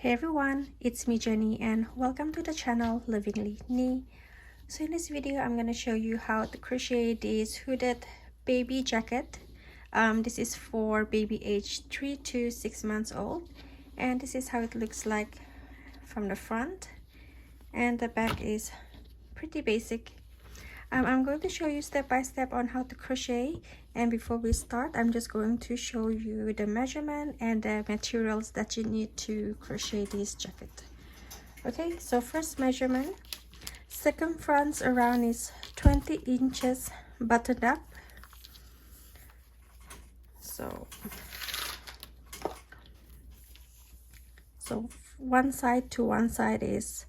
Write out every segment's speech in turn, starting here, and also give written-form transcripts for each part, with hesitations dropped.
Hey everyone, it's me Jenny and welcome to the channel Lovingly Knee. So in this video I'm going to show you how to crochet this hooded baby jacket. This is for baby age 3 to 6 months old, and this is how it looks like from the front, and the back is pretty basic. I'm going to show you step by step on how to crochet, and before we start I'm just going to show you the measurement and the materials that you need to crochet this jacket. Okay, so first measurement, circumference around is 20 inches buttoned up. So one side to one side is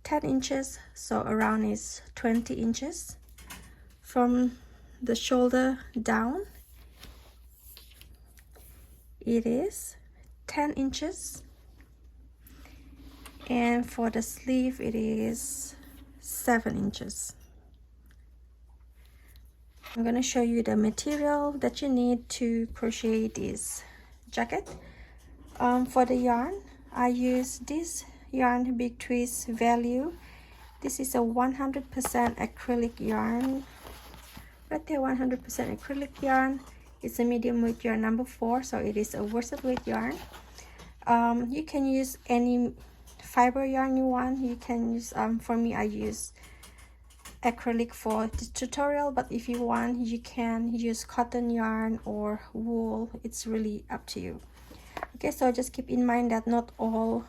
10 inches, so around is 20 inches. From the shoulder down it is 10 inches, and for the sleeve it is 7 inches. I'm going to show you the material that you need to crochet this jacket. For the yarn, I use this yarn Big Twist Value. This is a 100% acrylic yarn. Right there, 100% acrylic yarn. It's a medium weight yarn number 4, so it is a worsted weight yarn. You can use any fiber yarn you want. You can use, for me I use acrylic for this tutorial, but if you want you can use cotton yarn or wool. It's really up to you. Okay, so just keep in mind that not all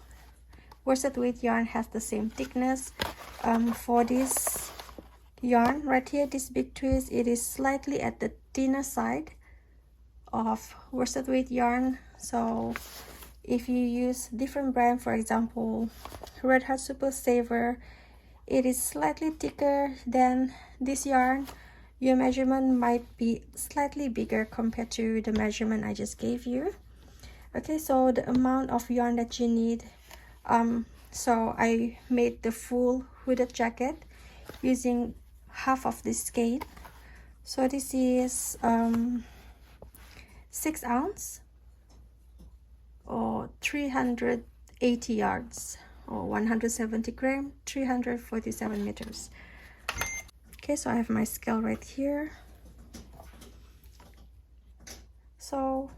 worsted weight yarn has the same thickness. For this yarn right here, this Big Twist, it is slightly at the thinner side of worsted weight yarn. So if you use different brand, for example Red Heart Super Saver, it is slightly thicker than this yarn. Your measurement might be slightly bigger compared to the measurement I just gave you. Okay, so the amount of yarn that you need, so I made the full hooded jacket using half of this skein. So this is 6 ounce or 380 yards or 170 gram, 347 meters. Okay, so I have my scale right here. So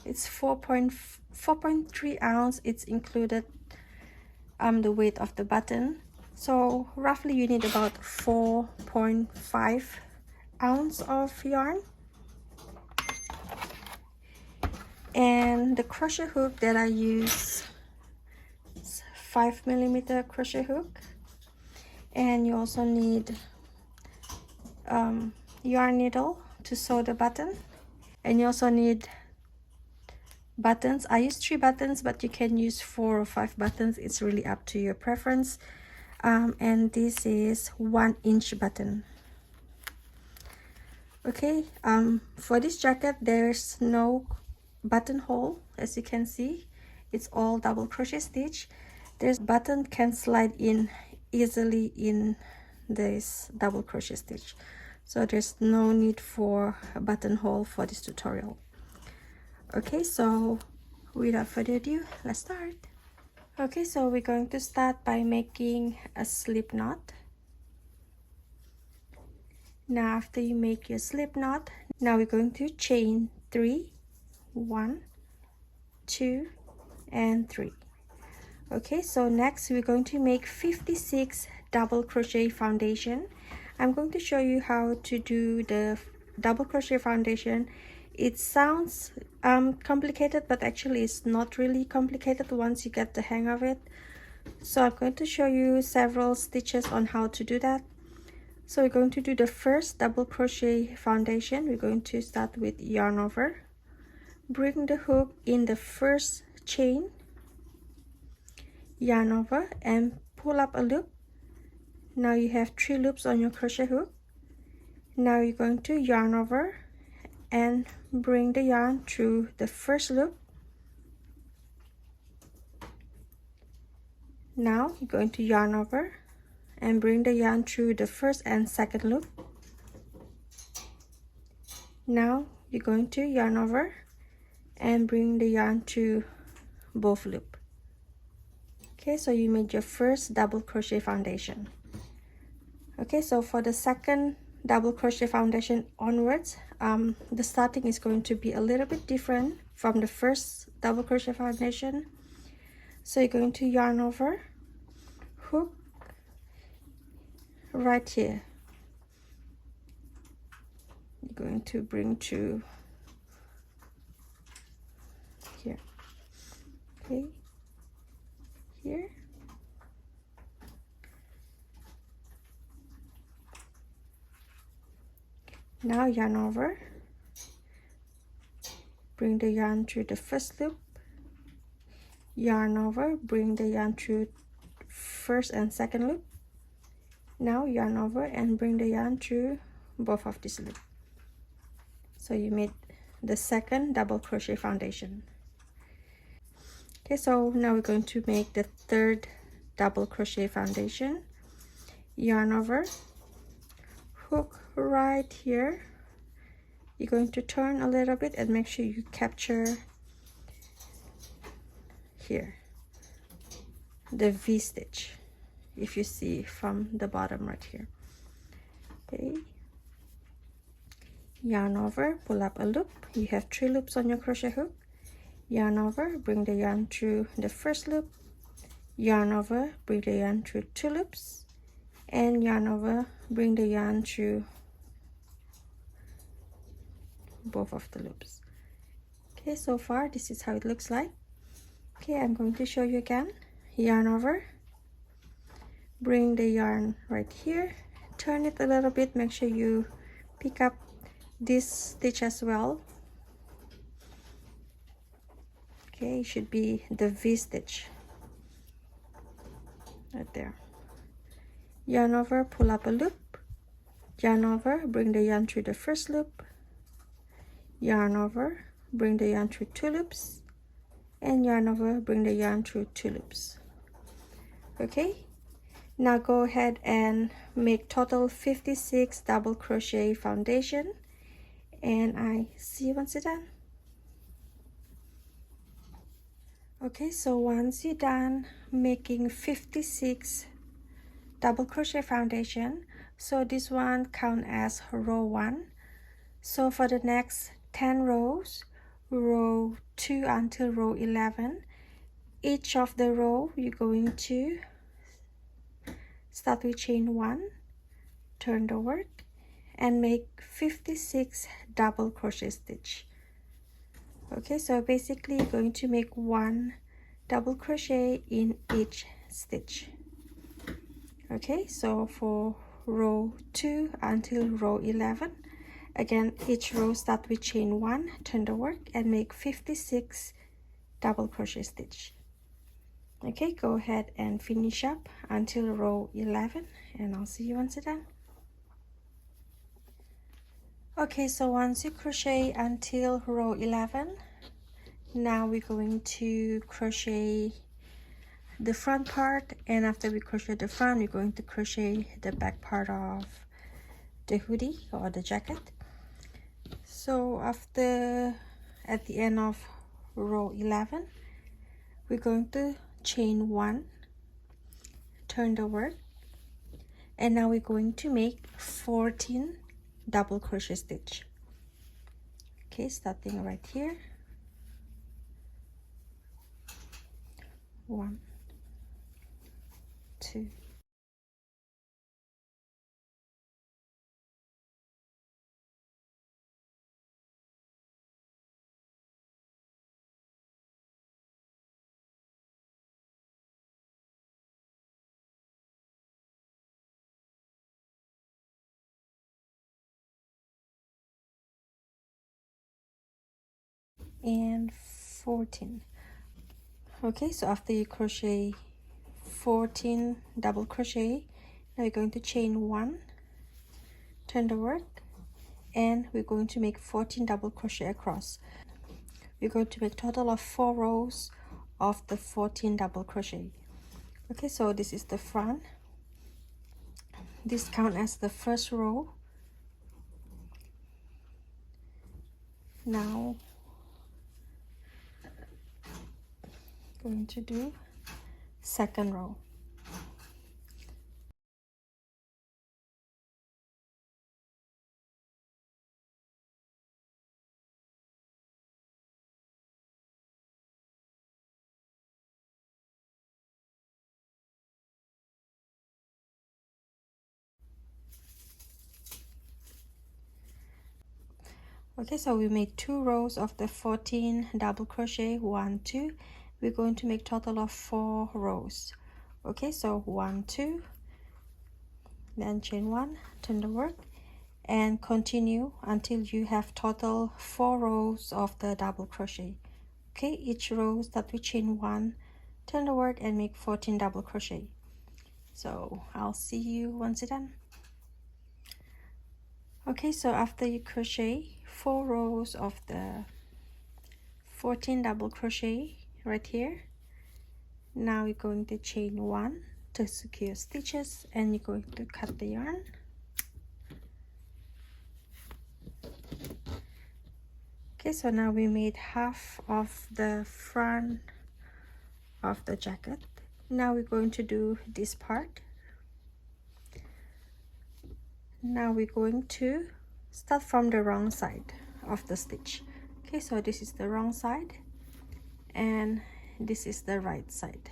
it's 4.3 ounce. It's included the weight of the button. So roughly you need about 4.5 ounce of yarn. And the crochet hook that I use is 5mm crochet hook. And you also need yarn needle to sew the button, and you also need buttons. I use 3 buttons, but you can use 4 or 5 buttons. It's really up to your preference. And this is 1-inch button. Okay, for this jacket there's no buttonhole, as you can see. It's all double crochet stitch. This button can slide in easily in this double crochet stitch, so there's no need for a buttonhole for this tutorial. Okay, so without further ado, let's start. Okay, so we're going to start by making a slip knot. Now after you make your slip knot, now we're going to chain 3, 1, 2 and 3. Okay, so next we're going to make 56 double crochet foundation. I'm going to show you how to do the double crochet foundation. It sounds complicated, but actually it's not really complicated once you get the hang of it. So I'm going to show you several stitches on how to do that. So we're going to do the first double crochet foundation. We're going to start with yarn over, bring the hook in the first chain, yarn over and pull up a loop. Now you have 3 loops on your crochet hook. Now you're going to yarn over and bring the yarn through the first loop. Now you're going to yarn over and bring the yarn through the first and second loop. Now you're going to yarn over and bring the yarn through both loops. Okay, so you made your first double crochet foundation. Okay, so for the second double crochet foundation onwards, the starting is going to be a little bit different from the first double crochet foundation. So you're going to yarn over, hook right here. You're going to bring to here. Okay, here. Now yarn over, bring the yarn through the first loop, yarn over, bring the yarn through first and second loop. Now yarn over and bring the yarn through both of these loops. So you made the second double crochet foundation. Okay, so now we're going to make the third double crochet foundation. Yarn over, hook right here. You're going to turn a little bit and make sure you capture here the V stitch, if you see from the bottom right here. Okay, yarn over, pull up a loop. You have 3 loops on your crochet hook. Yarn over, bring the yarn through the first loop, yarn over, bring the yarn through 2 loops, and yarn over, bring the yarn through both of the loops. Okay, so far this is how it looks like. Okay, I'm going to show you again. Yarn over, bring the yarn right here, turn it a little bit, make sure you pick up this stitch as well. Okay, it should be the V stitch right there. Yarn over, pull up a loop, yarn over, bring the yarn through the first loop, yarn over, bring the yarn through 2 loops, and yarn over, bring the yarn through 2 loops. Okay, now go ahead and make total 56 double crochet foundation, and I see you once you're done. Okay, so once you're done making 56 double crochet foundation, so this one count as row 1. So for the next 10 rows, row 2 until row 11, each of the row you're going to start with chain 1, turn the work, and make 56 double crochet stitch. Okay, so basically you're going to make 1 double crochet in each stitch. Okay, so for row 2 until row 11, again each row start with chain 1, turn the work, and make 56 double crochet stitch. Okay, go ahead and finish up until row 11, and I'll see you once you're done. Okay, so once you crochet until row 11, now we're going to crochet the front part, and after we crochet the front, we're going to crochet the back part of the hoodie or the jacket. So after, at the end of row 11, we're going to chain 1, turn the work, and now we're going to make 14 double crochet stitch. Okay, starting right here. 1, 2, and 14. Okay, so after you crochet 14 double crochet, now you're going to chain 1, turn the work, and we're going to make 14 double crochet across. We're going to make total of 4 rows of the 14 double crochet. Okay, so this is the front. This count as the first row. Now going to do second row. Okay, so we made 2 rows of the 14 double crochet, 1 2. We're going to make total of 4 rows. Okay, so 1 2, then chain 1, turn the work, and continue until you have total 4 rows of the double crochet. Okay, each row start with chain 1, turn the work, and make 14 double crochet. So I'll see you once it's done. Okay, so after you crochet 4 rows of the 14 double crochet right here, now you're going to chain 1 to secure stitches, and you're going to cut the yarn. Okay, so now we made half of the front of the jacket. Now we're going to do this part. Now we're going to start from the wrong side of the stitch. Okay, so this is the wrong side and this is the right side.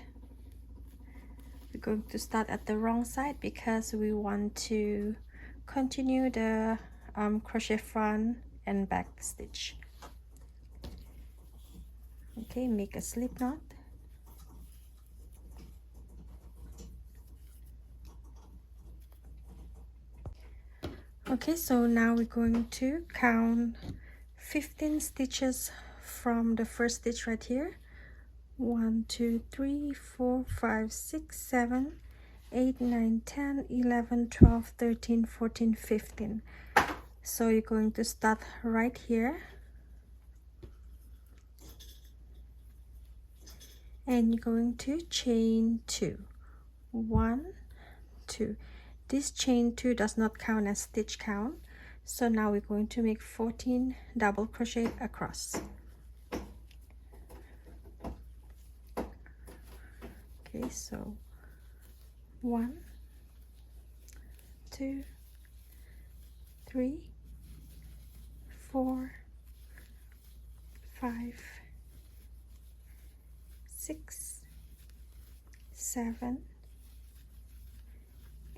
We're going to start at the wrong side because we want to continue the crochet front and back stitch. Okay, make a slip knot. Okay, so now we're going to count 15 stitches from the first stitch right here. 1 2 3 4 5 6 7 8 9 10 11 12 13 14 15. So you're going to start right here and you're going to chain 2. 1 2. This chain 2 does not count as stitch count, so now we're going to make 14 double crochet across. Okay, so 1 2 3 4 5 6 7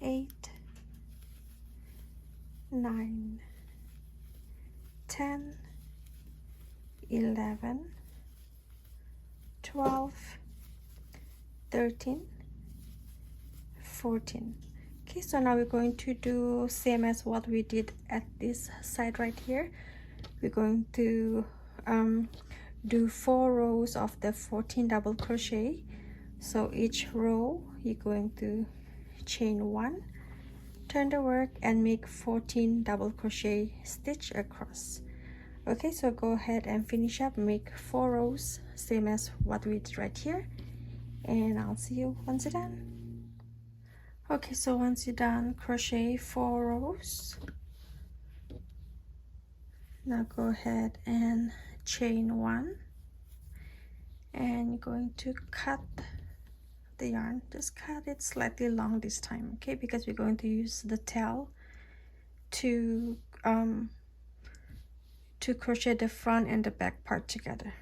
8 9 10 11 12 13 14. Okay, so now we're going to do same as what we did at this side right here. We're going to do 4 rows of the 14 double crochet. So each row you're going to chain 1, turn the work, and make 14 double crochet stitch across. Okay, so go ahead and finish up, make 4 rows same as what we did right here, and I'll see you once you're done. Okay, so once you're done, crochet 4 rows. Now go ahead and chain 1, and you're going to cut the yarn. Just cut it slightly long this time, okay, because we're going to use the tail to crochet the front and the back part together.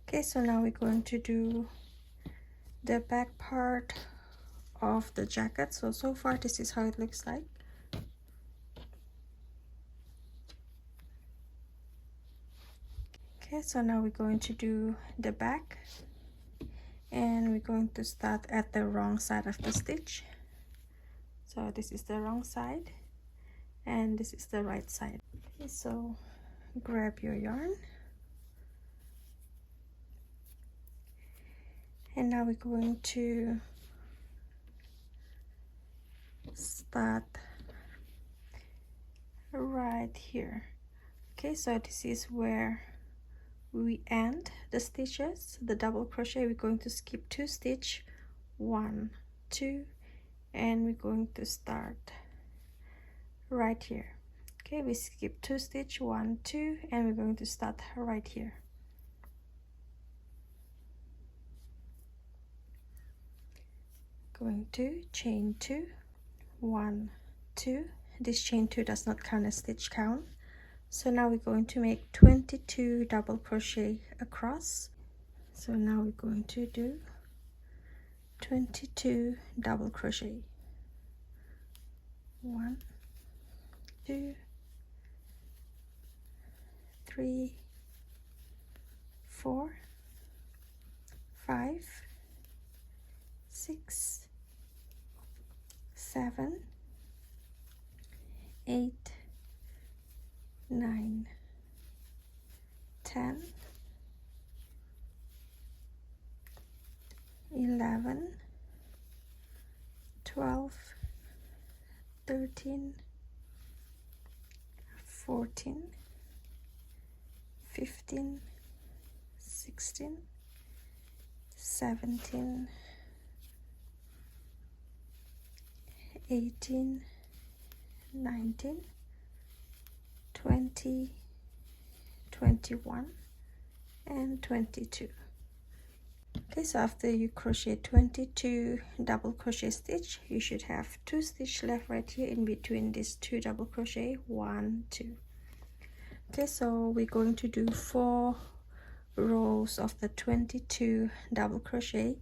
Okay, so now we're going to do the back part of the jacket. So far this is how it looks like. Okay, so now we're going to do the back, and we're going to start at the wrong side of the stitch. So this is the wrong side and this is the right side. Okay, so grab your yarn, and now we're going to start right here. Okay, so this is where we end the stitches, the double crochet. We're going to skip 2 stitch, 1 2, and we're going to start right here. Okay, we skip 2 stitch, 1, 2, and we're going to start right here. Going to chain 2, 1, 2. This chain 2 does not count as stitch count. So now we're going to make 22 double crochet across. So now we're going to do 22 double crochet. 1, 2, 3, 4, 5, 6, 7, 8, 9, 10, 11, 12, 13, 14, 15, 16, 17, 18, 19, 20, 21, and 22. Okay, so after you crochet 22 double crochet stitch, you should have 2 stitch left right here in between these 2 double crochet. 1, 2. Okay, so we're going to do 4 rows of the 22 double crochet.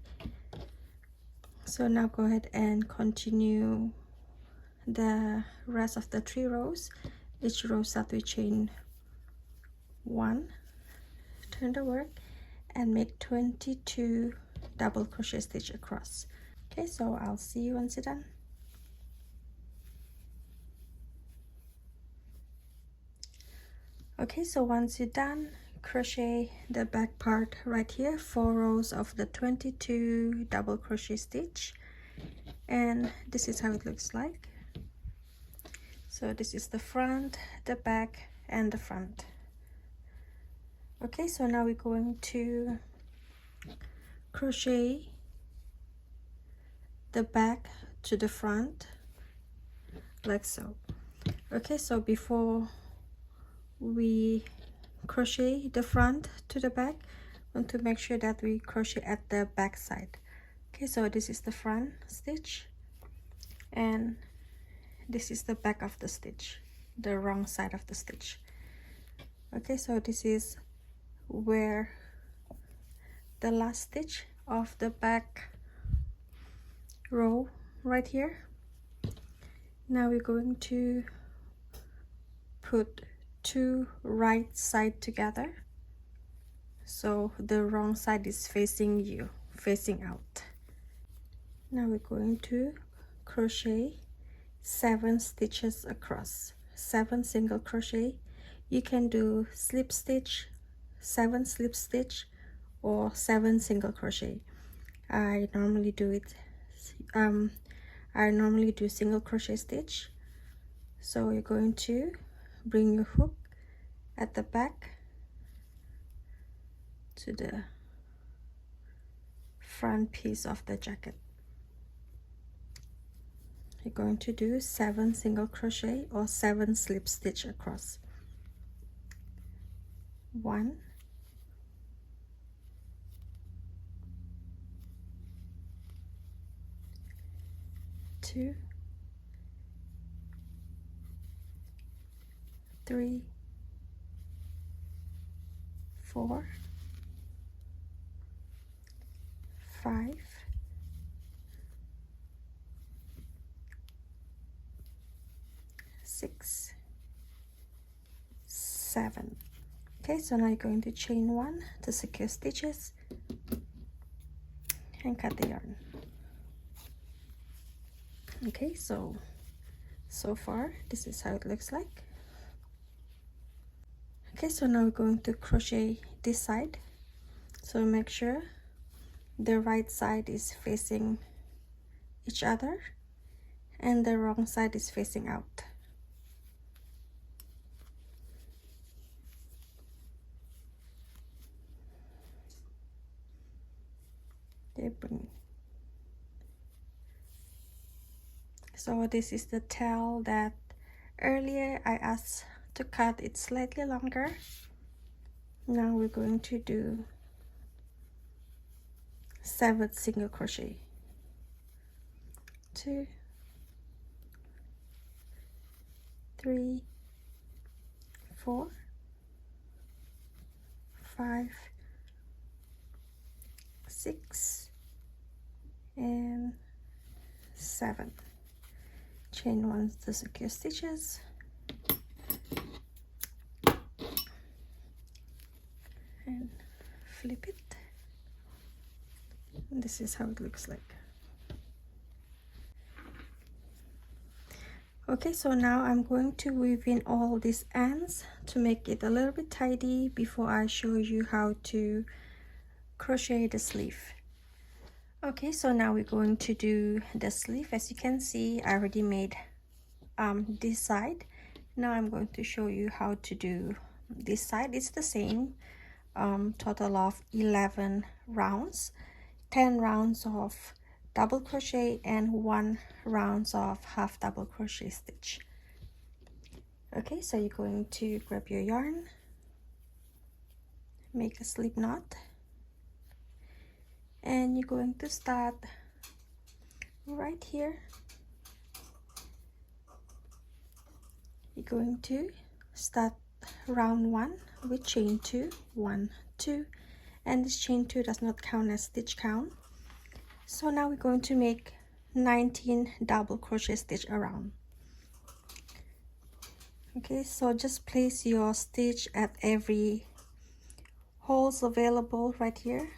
So now go ahead and continue the rest of the 3 rows. Each row start with chain 1, turn the work, and make 22 double crochet stitch across. Okay, so I'll see you once you're done. Okay, so once you're done, crochet the back part right here, 4 rows of the 22 double crochet stitch, and this is how it looks like. So this is the front, the back, and the front. Okay, so now we're going to crochet the back to the front like so. Okay, so before we crochet the front to the back, we want to make sure that we crochet at the back side. Okay, so this is the front stitch, and this is the back of the stitch, the wrong side of the stitch. Okay, so this is where the last stitch of the back row right here. Now we're going to put 2 right side together, so the wrong side is facing you, facing out. Now we're going to crochet 7 stitches across, 7 single crochet. You can do slip stitch, 7 slip stitch, or 7 single crochet. I normally do single crochet stitch. So you're going to bring your hook at the back to the front piece of the jacket. You're going to do 7 single crochet or 7 slip stitch across. 1, 2, 3, 4, 5, 6, 7. Okay, so now you're going to chain 1 to secure stitches and cut the yarn. Okay, so far this is how it looks like. Okay, so now we're going to crochet this side. So make sure the right side is facing each other and the wrong side is facing out. So this is the tail that Earlier I asked to cut it slightly longer. Now we're going to do 7 single crochet. 2, 3, 4, 5, 6, and 7. Chain 1 to secure stitches, and flip it. And this is how it looks like. Okay, so now I'm going to weave in all these ends to make it a little bit tidy before I show you how to crochet the sleeve. Okay, so now we're going to do the sleeve. As you can see, I already made this side. Now I'm going to show you how to do this side. It's the same, total of 11 rounds, 10 rounds of double crochet and 1 rounds of half double crochet stitch. Okay, so you're going to grab your yarn, make a slip knot, and you're going to start right here. You're going to start round 1 with chain 2, 1, 2, and this chain 2 does not count as stitch count. So now we're going to make 19 double crochet stitch around. Okay, so just place your stitch at every holes available right here.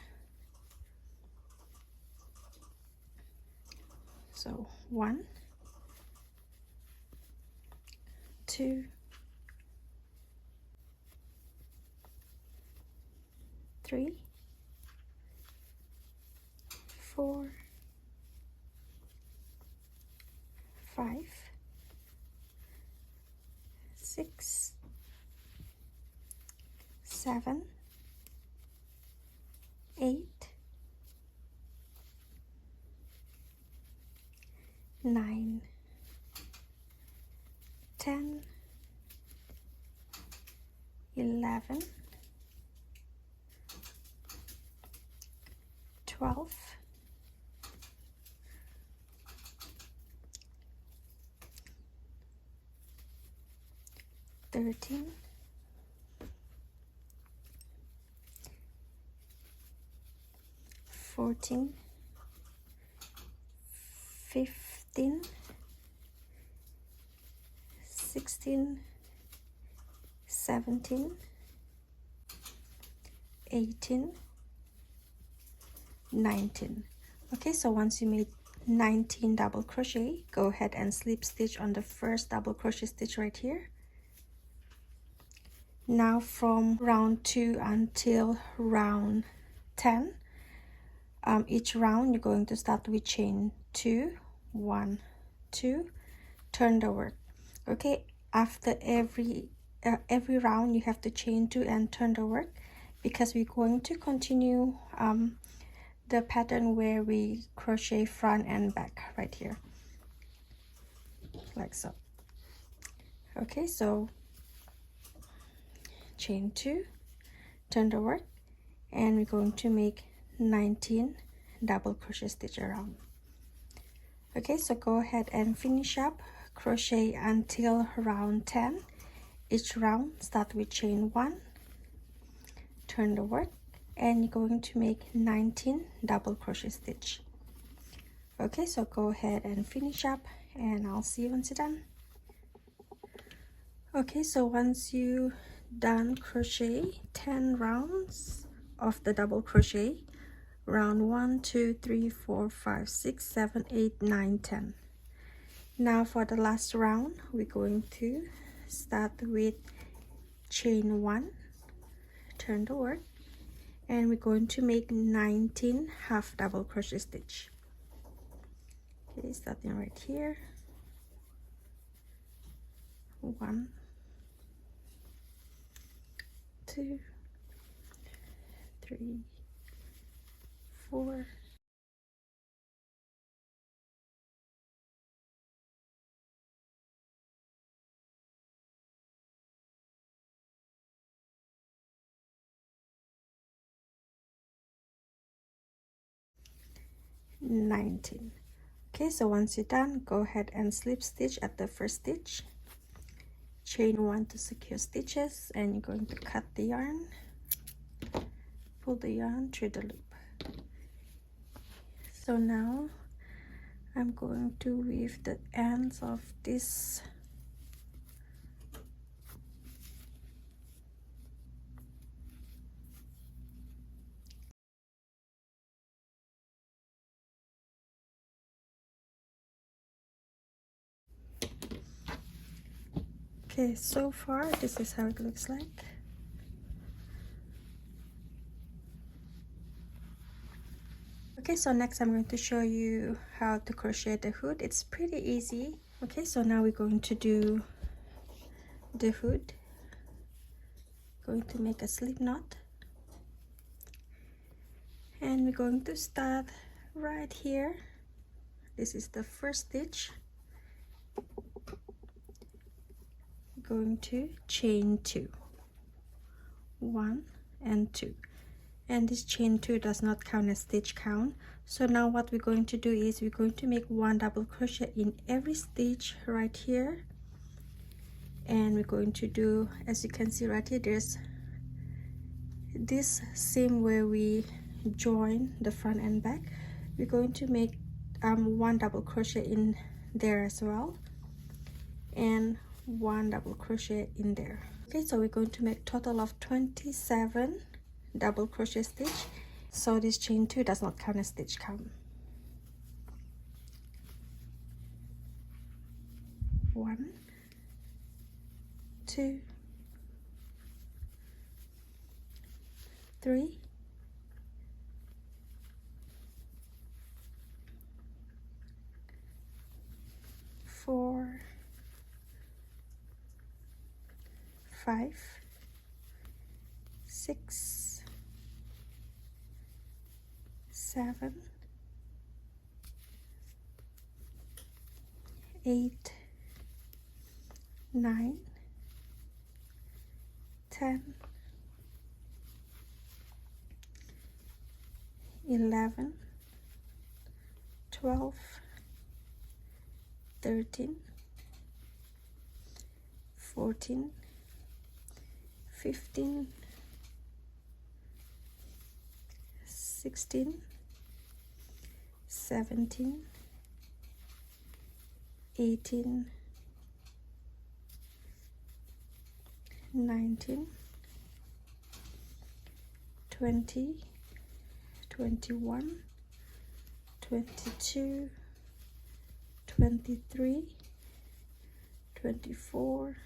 So 1, 2, 3, 4, 5, 6, 7, 8, 9, 10, 11, 12, 13, 14, 15, 16, 17, 18, 19. Okay, so once you made 19 double crochet, go ahead and slip stitch on the first double crochet stitch right here. Now from round 2 until round 10, each round you're going to start with chain 2, 1, 2, turn the work. Okay, after every round you have to chain 2 and turn the work, because we're going to continue the pattern where we crochet front and back right here, like so. Okay, so chain 2, turn the work, and we're going to make 19 double crochet stitch around. Okay, so go ahead and finish up crochet until round 10. Each round start with chain 1, turn the work, and you're going to make 19 double crochet stitch. Okay, so go ahead and finish up, and I'll see you once you're done. Okay, so once you done crochet 10 rounds of the double crochet, round 1, 2, 3, 4, 5, 6, 7, 8, 9, 10. Now for the last round, we're going to start with chain 1, turn the work, and we're going to make 19 half double crochet stitch. Okay, starting right here. 1, 2, 3, 4, 19. Okay, so once you're done, go ahead and slip stitch at the first stitch, chain 1 to secure stitches, and you're going to cut the yarn, pull the yarn through the loop. So now I'm going to weave the ends of this Okay, so far this is how it looks like. Okay, so next I'm going to show you how to crochet the hood. It's pretty easy. Okay, so now we're going to do the hood. Going to make a slip knot, and we're going to start right here. This is the first stitch. We're going to chain 2, 1 and 2, and this chain 2 does not count as stitch count. So now what we're going to do is we're going to make 1 double crochet in every stitch right here, and we're going to do, as you can see right here, there's this seam where we join the front and back. We're going to make 1 double crochet in there as well, and 1 double crochet in there. Okay, so we're going to make total of 27 double crochet stitch. So this chain 2 does not count as stitch count. 1, 2, 3, 4, 5, 6, 7, 8, 9, 10, 11, 12, 13, 14, 15, 16, 17, 18, 19, 20, 21, 22, 23, 24,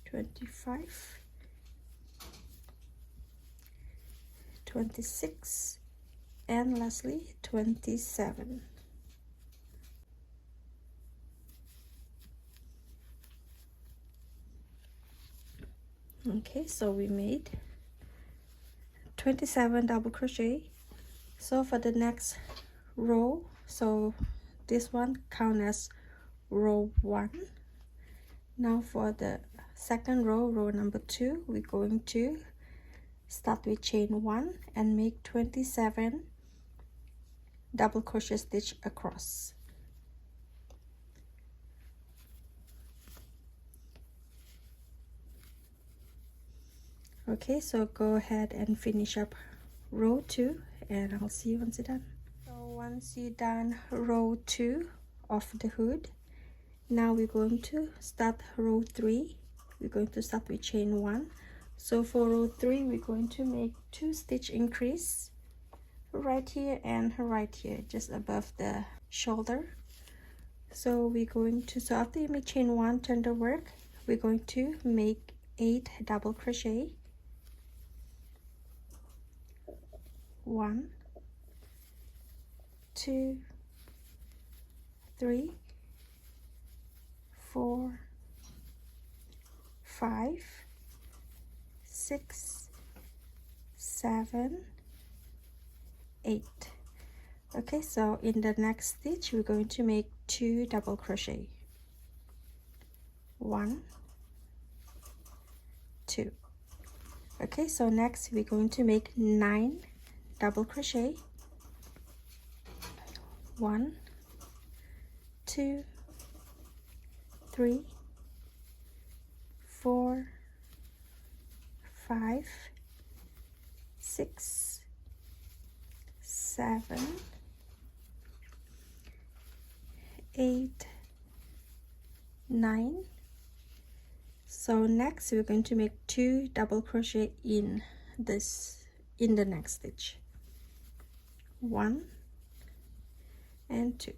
25, 26, and lastly 27. Okay, so we made 27 double crochet. So for the next row, so this one count as row 1. Now for the second row, row number 2, we're going to start with chain 1 and make 27 double crochet stitch across. Okay, so go ahead and finish up row 2, and I'll see you once you're done. So once you're done row 2 of the hood, now we're going to start row 3. We're going to start with chain 1. So for row 3, we're going to make 2 stitch increase right here and right here, just above the shoulder. So we're going to, so after you make chain 1, turn the work, we're going to make 8 double crochet. 1, 2, 3, 4, 5, 6, 7, 8. Okay, so in the next stitch we're going to make 2 double crochet. 1, 2. Okay, so next we're going to make 9 double crochet. 1, 2, 3, 4, 5, 6, 7, 8, 9. So next we're going to make 2 double crochet in the next stitch, 1 and 2.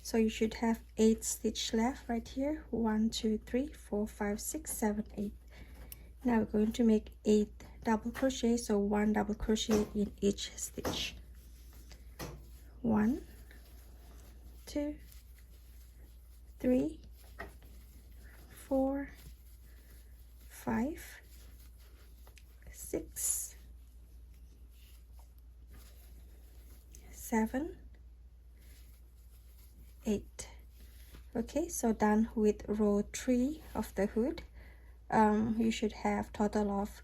So you should have 8 stitch left right here, 1, 2, 3, 4, 5, 6, 7, 8. Now we're going to make 8 double crochet, so 1 double crochet in each stitch, 1, 2, 3, 4, 5, 6, 7, 8. Okay, so done with row 3 of the hood. You should have total of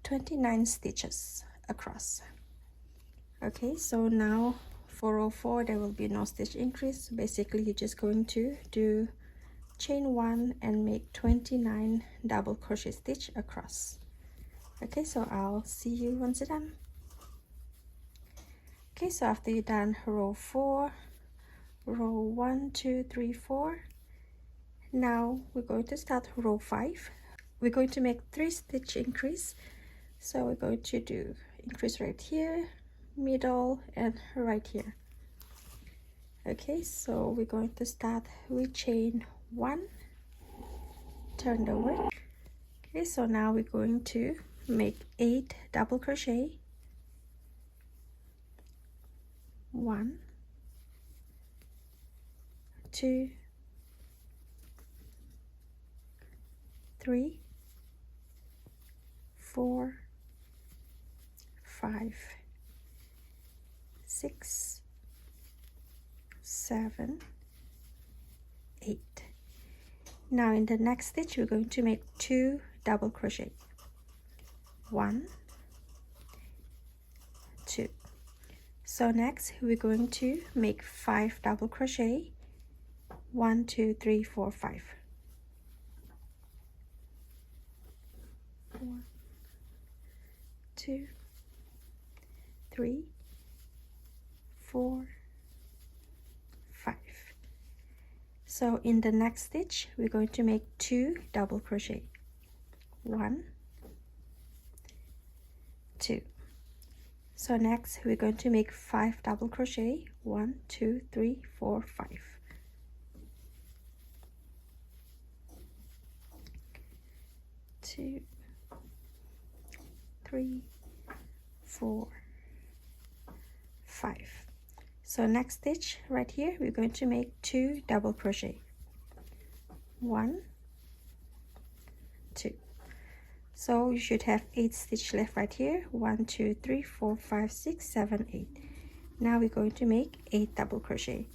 29 stitches across. Okay, so now for row 4 there will be no stitch increase. Basically you're just going to do chain 1 and make 29 double crochet stitch across. Okay, so I'll see you once you're done. Okay, so after you're done row 4, row 1, 2, 3, 4, now we're going to start row 5. We're going to make 3 stitch increase, so we're going to do increase right here, middle, and right here. Okay, so we're going to start with chain 1, turn the work. Okay, so now we're going to make 8 double crochet, 1, 2, 3, 4, 5, 6, 7, 8. Now in the next stitch we're going to make 2 double crochet, 1, 2. So next we're going to make 5 double crochet, 1, 2, 3, 4, 5. 1, 2, 3, 4, 5. So in the next stitch we're going to make 2 double crochet, 1, 2. So next we're going to make 5 double crochet, 1, 2, 3, 4, 5. 2, 3, 4, 5. So next stitch right here we're going to make 2 double crochet, 1, 2. So you should have 8 stitch left right here, 1, 2, 3, 4, 5, 6, 7, 8. Now we're going to make 8 double crochet,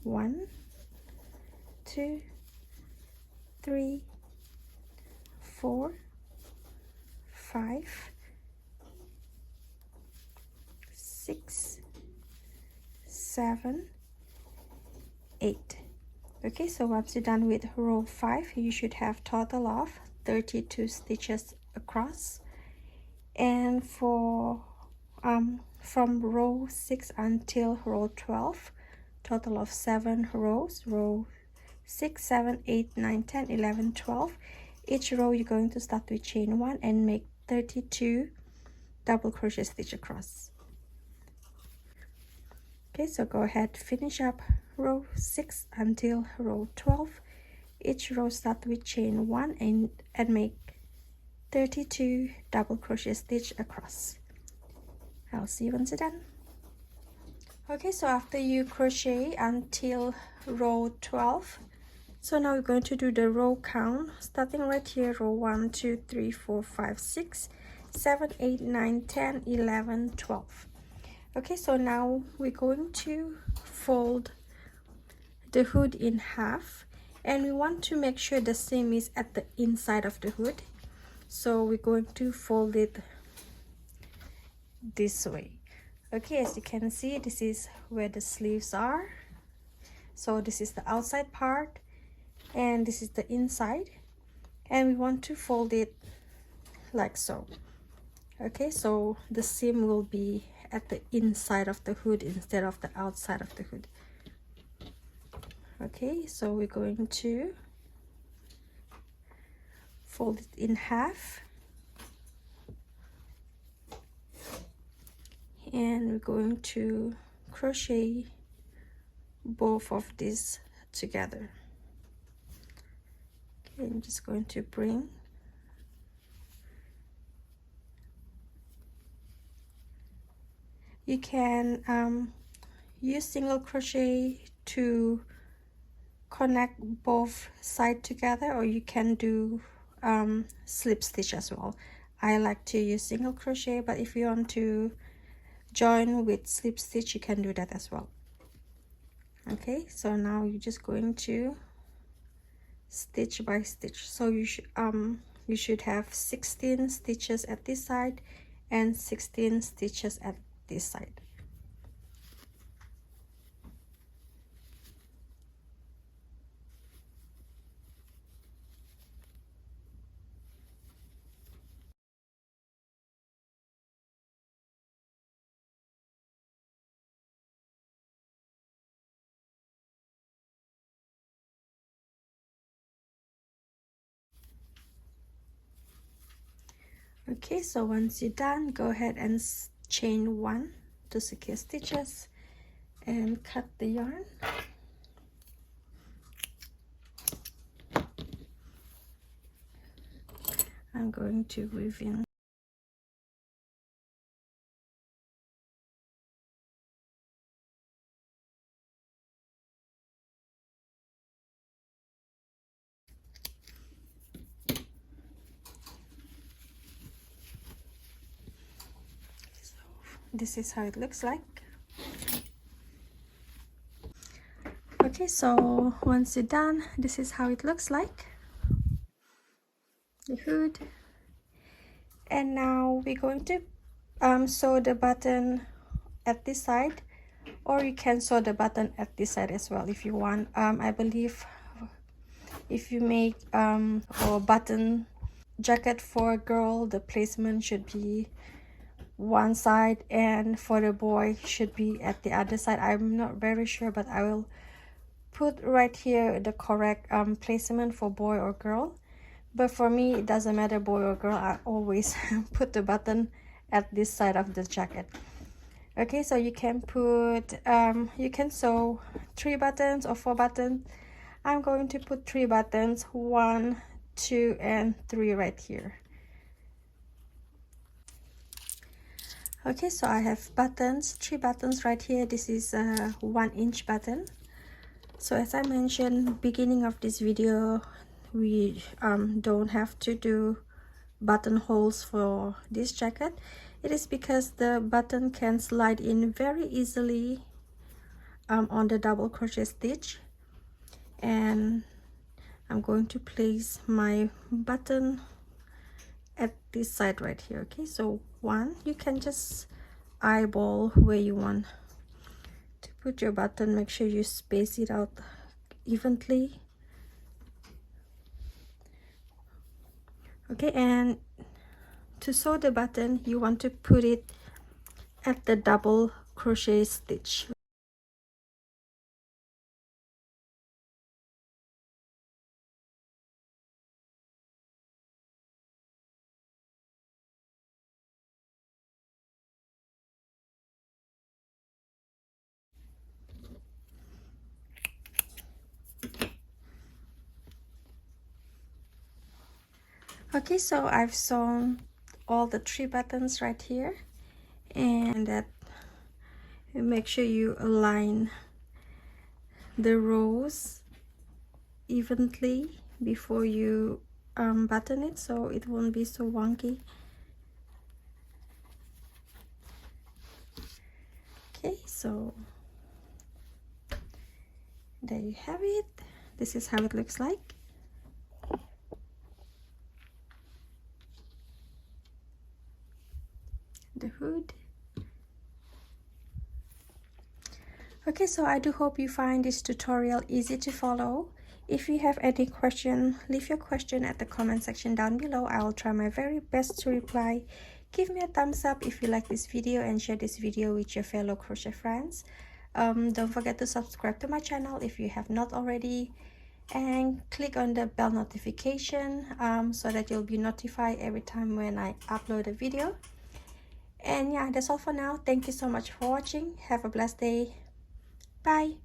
1, 2, 3, 4, 5, 6, 7, 8. Okay, so once you're done with row 5 you should have total of 32 stitches across. And for from row 6 until row 12, total of 7 rows, row 6, 7, 8, 9, 10, 11, 12. Each row you're going to start with chain 1 and make 32 double crochet stitch across. Okay, so go ahead, finish up row 6 until row 12. Each row start with chain 1 and make 32 double crochet stitch across. I'll see you once you're done. Okay, so after you crochet until row 12, so now we're going to do the row count, starting right here, row 1, 2, 3, 4, 5, 6, 7, 8, 9, 10, 11, 12. Okay, so now we're going to fold the hood in half, and we want to make sure the seam is at the inside of the hood. So we're going to fold it this way. Okay, as you can see, this is where the sleeves are. So this is the outside part and this is the inside, and we want to fold it like so. Okay, so the seam will be at the inside of the hood instead of the outside of the hood. Okay, so we're going to fold it in half, and we're going to crochet both of these together. Okay, I'm just going to bring you can use single crochet to connect both sides together, or you can do slip stitch as well. I like to use single crochet, but if you want to join with slip stitch, you can do that as well. Okay, so now you're just going to stitch by stitch. So you should have 16 stitches at this side and 16 stitches at this side. Okay, so once you're done, go ahead and chain 1 to secure stitches and cut the yarn. I'm going to weave in. So this is how it looks like. Okay, so once you're done, this is how it looks like, the hood. And now we're going to sew the button at this side, or you can sew the button at this side as well if you want. I believe if you make a button jacket for a girl, the placement should be one side, and for the boy should be at the other side. I'm not very sure, but I will put right here the correct placement for boy or girl. But for me, it doesn't matter boy or girl. I always put the button at this side of the jacket. Okay, so you can put you can sew 3 buttons or 4 buttons. I'm going to put 3 buttons, 1, 2 and 3 right here. Okay, so I have buttons, 3 buttons right here. This is a 1-inch button. So as I mentioned beginning of this video, we don't have to do buttonholes for this jacket. It is because the button can slide in very easily on the double crochet stitch. And I'm going to place my button at this side right here. Okay, so 1, you can just eyeball where you want to put your button. Make sure you space it out evenly. Okay, and to sew the button, you want to put it at the double crochet stitch. Okay, so I've sewn all the 3 buttons right here, and that make sure you align the rows evenly before you button it, so it won't be so wonky. Okay, so there you have it. This is how it looks like. The hood. Okay, so I do hope you find this tutorial easy to follow. If you have any question, leave your question at the comment section down below. I will try my very best to reply. Give me a thumbs up if you like this video and share this video with your fellow crochet friends. Don't forget to subscribe to my channel if you have not already, and click on the bell notification so that you'll be notified every time when I upload a video. And yeah, that's all for now. Thank you so much for watching. Have a blessed day. Bye.